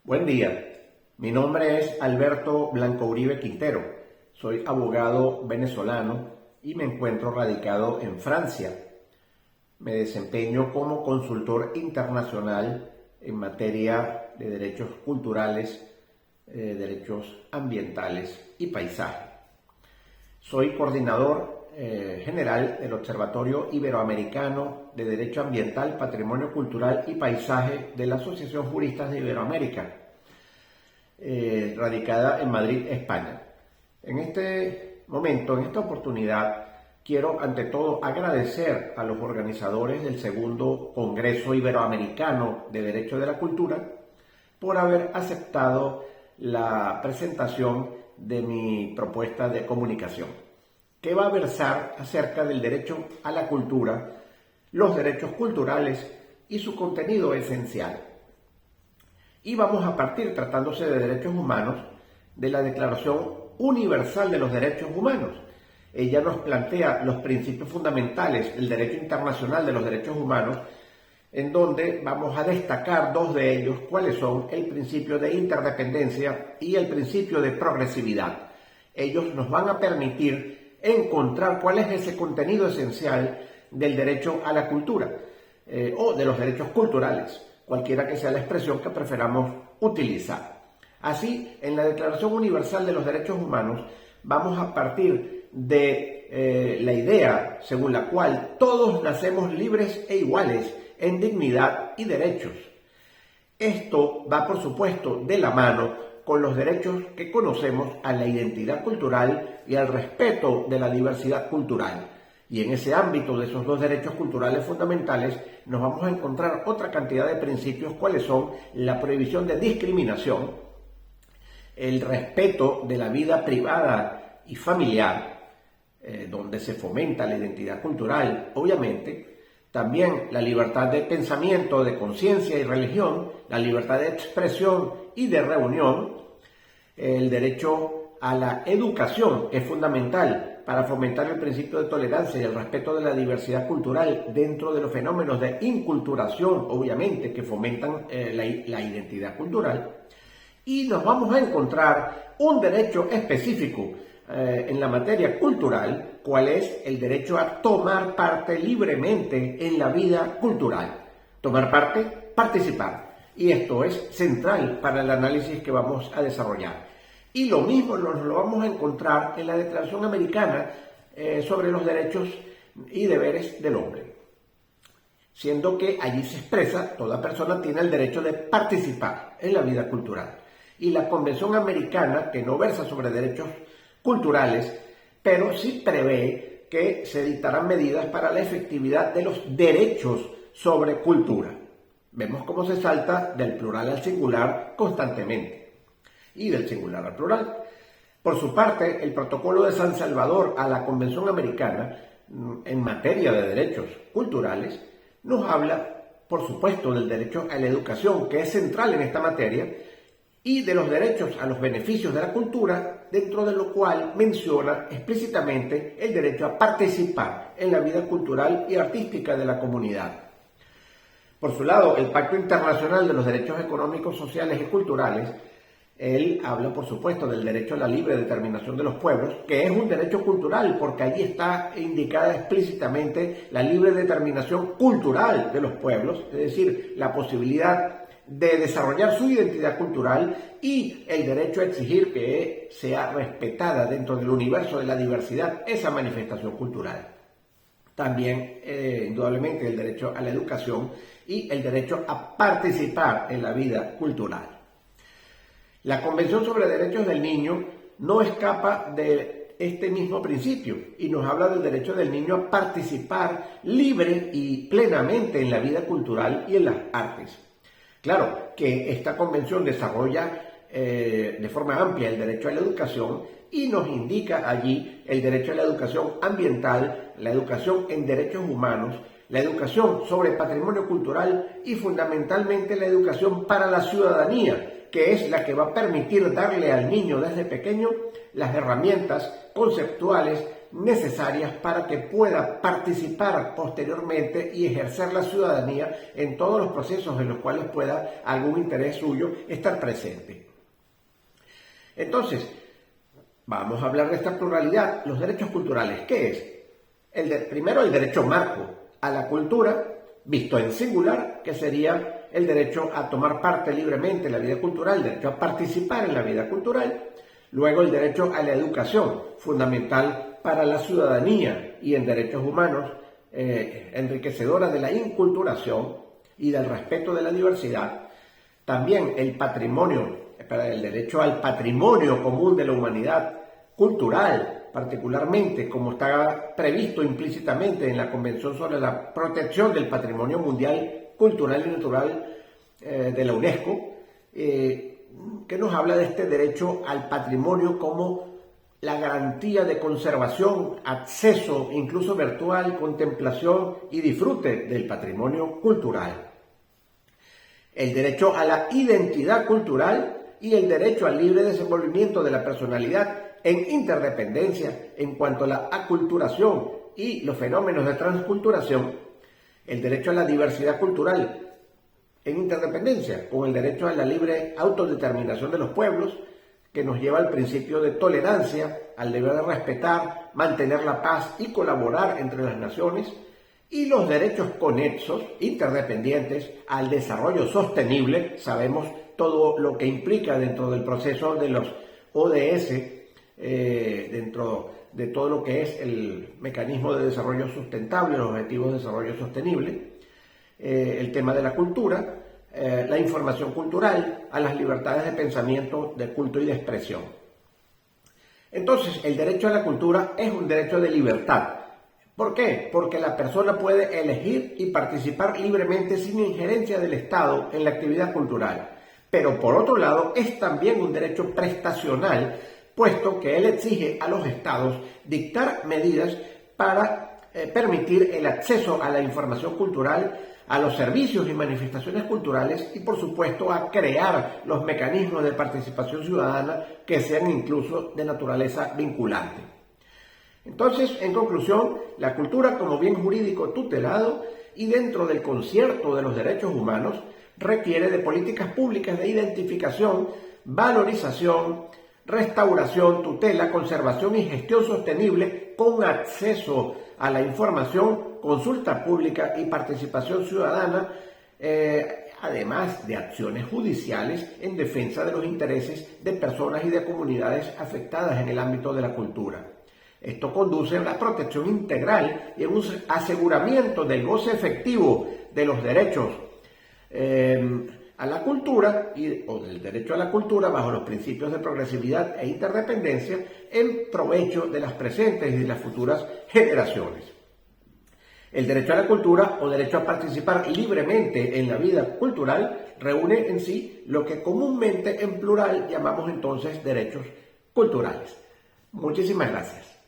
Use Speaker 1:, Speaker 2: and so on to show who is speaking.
Speaker 1: Buen día, mi nombre es Alberto Blanco Uribe Quintero, soy abogado venezolano y me encuentro radicado en Francia. Me desempeño como consultor internacional en materia de derechos culturales, derechos ambientales y paisaje. Soy coordinador general del Observatorio Iberoamericano de Derecho Ambiental, Patrimonio Cultural y Paisaje de la Asociación Juristas de Iberoamérica, radicada en Madrid, España. En este momento, en esta oportunidad, quiero ante todo agradecer a los organizadores del segundo Congreso Iberoamericano de Derecho de la Cultura por haber aceptado la presentación de mi propuesta de comunicación, que va a versar acerca del derecho a la cultura, los derechos culturales y su contenido esencial. Y vamos a partir, tratándose de derechos humanos, de la Declaración Universal de los Derechos Humanos. Ella nos plantea los principios fundamentales del derecho internacional de los derechos humanos, en donde vamos a destacar dos de ellos, cuáles son el principio de interdependencia y el principio de progresividad. Ellos nos van a permitir encontrar cuál es ese contenido esencial del derecho a la cultura o de los derechos culturales, cualquiera que sea la expresión que preferamos utilizar. Así, en la Declaración Universal de los Derechos Humanos vamos a partir de la idea según la cual todos nacemos libres e iguales en dignidad y derechos. Esto va, por supuesto, de la mano con los derechos que conocemos a la identidad cultural y al respeto de la diversidad cultural. Y en ese ámbito de esos dos derechos culturales fundamentales nos vamos a encontrar otra cantidad de principios, cuáles son la prohibición de discriminación, el respeto de la vida privada y familiar, donde se fomenta la identidad cultural, obviamente, también la libertad de pensamiento, de conciencia y religión, la libertad de expresión y de reunión, el derecho a la educación es fundamental para fomentar el principio de tolerancia y el respeto de la diversidad cultural dentro de los fenómenos de inculturación, obviamente, que fomentan la identidad cultural. Y nos vamos a encontrar un derecho específico en la materia cultural, cuál es el derecho a tomar parte libremente en la vida cultural. Tomar parte, participar. Y esto es central para el análisis que vamos a desarrollar. Y lo mismo nos lo vamos a encontrar en la Declaración Americana sobre los derechos y deberes del hombre, siendo que allí se expresa toda persona tiene el derecho de participar en la vida cultural. Y la Convención Americana, que no versa sobre derechos culturales, pero sí prevé que se dictarán medidas para la efectividad de los derechos sobre cultura. Vemos cómo se salta del plural al singular constantemente y del singular al plural. Por su parte, el Protocolo de San Salvador a la Convención Americana en materia de derechos culturales nos habla, por supuesto, del derecho a la educación, que es central en esta materia, y de los derechos a los beneficios de la cultura, dentro de lo cual menciona explícitamente el derecho a participar en la vida cultural y artística de la comunidad. Por su lado, el Pacto Internacional de los Derechos Económicos, Sociales y Culturales, él habla, por supuesto, del derecho a la libre determinación de los pueblos, que es un derecho cultural, porque allí está indicada explícitamente la libre determinación cultural de los pueblos, es decir, la posibilidad de desarrollar su identidad cultural y el derecho a exigir que sea respetada dentro del universo de la diversidad esa manifestación cultural. También, indudablemente, el derecho a la educación y el derecho a participar en la vida cultural. La Convención sobre Derechos del Niño no escapa de este mismo principio y nos habla del derecho del niño a participar libre y plenamente en la vida cultural y en las artes. Claro que esta convención desarrolla de forma amplia el derecho a la educación y nos indica allí el derecho a la educación ambiental, la educación en derechos humanos, la educación sobre patrimonio cultural y fundamentalmente la educación para la ciudadanía, que es la que va a permitir darle al niño desde pequeño las herramientas conceptuales necesarias para que pueda participar posteriormente y ejercer la ciudadanía en todos los procesos en los cuales pueda algún interés suyo estar presente. Entonces, vamos a hablar de esta pluralidad, los derechos culturales. ¿Qué es? Primero, el derecho marco a la cultura, visto en singular, que sería el derecho a tomar parte libremente en la vida cultural, el derecho a participar en la vida cultural. Luego, el derecho a la educación, fundamental para la ciudadanía y en derechos humanos, enriquecedora de la inculturación y del respeto de la diversidad. También el derecho al patrimonio común de la humanidad cultural, particularmente como está previsto implícitamente en la Convención sobre la Protección del Patrimonio Mundial Cultural y Natural de la UNESCO, que nos habla de este derecho al patrimonio como la garantía de conservación, acceso, incluso virtual, contemplación y disfrute del patrimonio cultural. El derecho a la identidad cultural y el derecho al libre desenvolvimiento de la personalidad en interdependencia en cuanto a la aculturación y los fenómenos de transculturación. El derecho a la diversidad cultural en interdependencia con el derecho a la libre autodeterminación de los pueblos, que nos lleva al principio de tolerancia, al deber de respetar, mantener la paz y colaborar entre las naciones, y los derechos conexos, interdependientes, al desarrollo sostenible. Sabemos todo lo que implica dentro del proceso de los ODS, dentro de todo lo que es el mecanismo de desarrollo sustentable, los objetivos de desarrollo sostenible, el tema de la cultura, la información cultural, a las libertades de pensamiento, de culto y de expresión. Entonces, el derecho a la cultura es un derecho de libertad. ¿Por qué? Porque la persona puede elegir y participar libremente sin injerencia del Estado en la actividad cultural. Pero por otro lado, es también un derecho prestacional, puesto que él exige a los Estados dictar medidas para permitir el acceso a la información cultural, a los servicios y manifestaciones culturales y, por supuesto, a crear los mecanismos de participación ciudadana que sean incluso de naturaleza vinculante. Entonces, en conclusión, la cultura como bien jurídico tutelado y dentro del concierto de los derechos humanos requiere de políticas públicas de identificación, valorización, restauración, tutela, conservación y gestión sostenible con acceso a la información, consulta pública y participación ciudadana, además de acciones judiciales en defensa de los intereses de personas y de comunidades afectadas en el ámbito de la cultura. Esto conduce a la protección integral y a un aseguramiento del goce efectivo de los derechos a la cultura o del derecho a la cultura bajo los principios de progresividad e interdependencia en provecho de las presentes y de las futuras generaciones. El derecho a la cultura o derecho a participar libremente en la vida cultural reúne en sí lo que comúnmente en plural llamamos entonces derechos culturales. Muchísimas gracias.